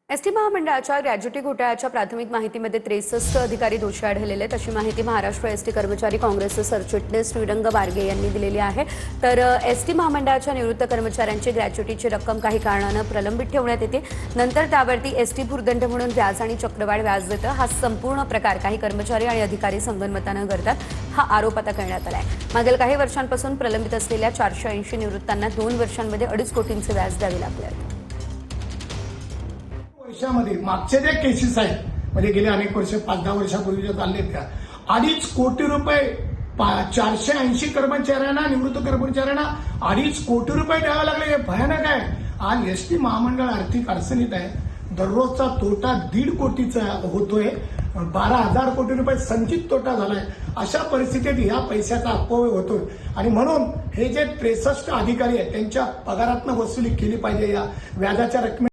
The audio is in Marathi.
एसटी महामंडळाच्या ग्रॅज्युटी घोटाळ्याच्या प्राथमिक माहितीमध्ये 63 अधिकारी दोषी आढळलेले आहेत अशी माहिती महाराष्ट्र एसटी कर्मचारी काँग्रेसचे सरचिटणीस श्रीरंग बारगे यांनी दिलेली आहे। तर एसटी महामंडळाच्या निवृत्त कर्मचाऱ्यांची ग्रॅज्युटीची रक्कम काही कारणाने प्रलंबित ठेवण्यात येते, नंतर त्यावरती एसटी भूर्दंड म्हणून व्याज आणि चक्रवाढ व्याज देतं। हा संपूर्ण प्रकार काही कर्मचारी आणि अधिकारी संगनमताने करतात, हा आरोप आता करण्यात आला आहे। मागील काही वर्षांपासून प्रलंबित असलेल्या 480 निवृत्तांना 2 वर्षांमध्ये 2.5 कोटींचे व्याज द्यावे लागले आहे। वर्षामध्ये मागचे जे केसेस आहेत म्हणजे गेले अनेक वर्ष 5-10 वर्षापूर्वीच्या चाललेत का 2.5 कोटी रुपये 480 कर्मचाऱ्यांना निवृत्त कर्मचाऱ्यांना 2.5 कोटी रुपये द्यावे लागले। हे भयानक आहे। आज एसटी महामंडळ आर्थिक अडचणीत आहे। दररोजचा तोटा 1.5 कोटीचा होतोय, 12,000 कोटी रुपये संचित तोटा झालाय। अशा परिस्थितीत या पैशाचा अपव्यय होतोय आणि म्हणून हे जे 63 अधिकारी आहेत त्यांच्या पगारातनं वसुली केली पाहिजे। या व्याजाच्या रकमे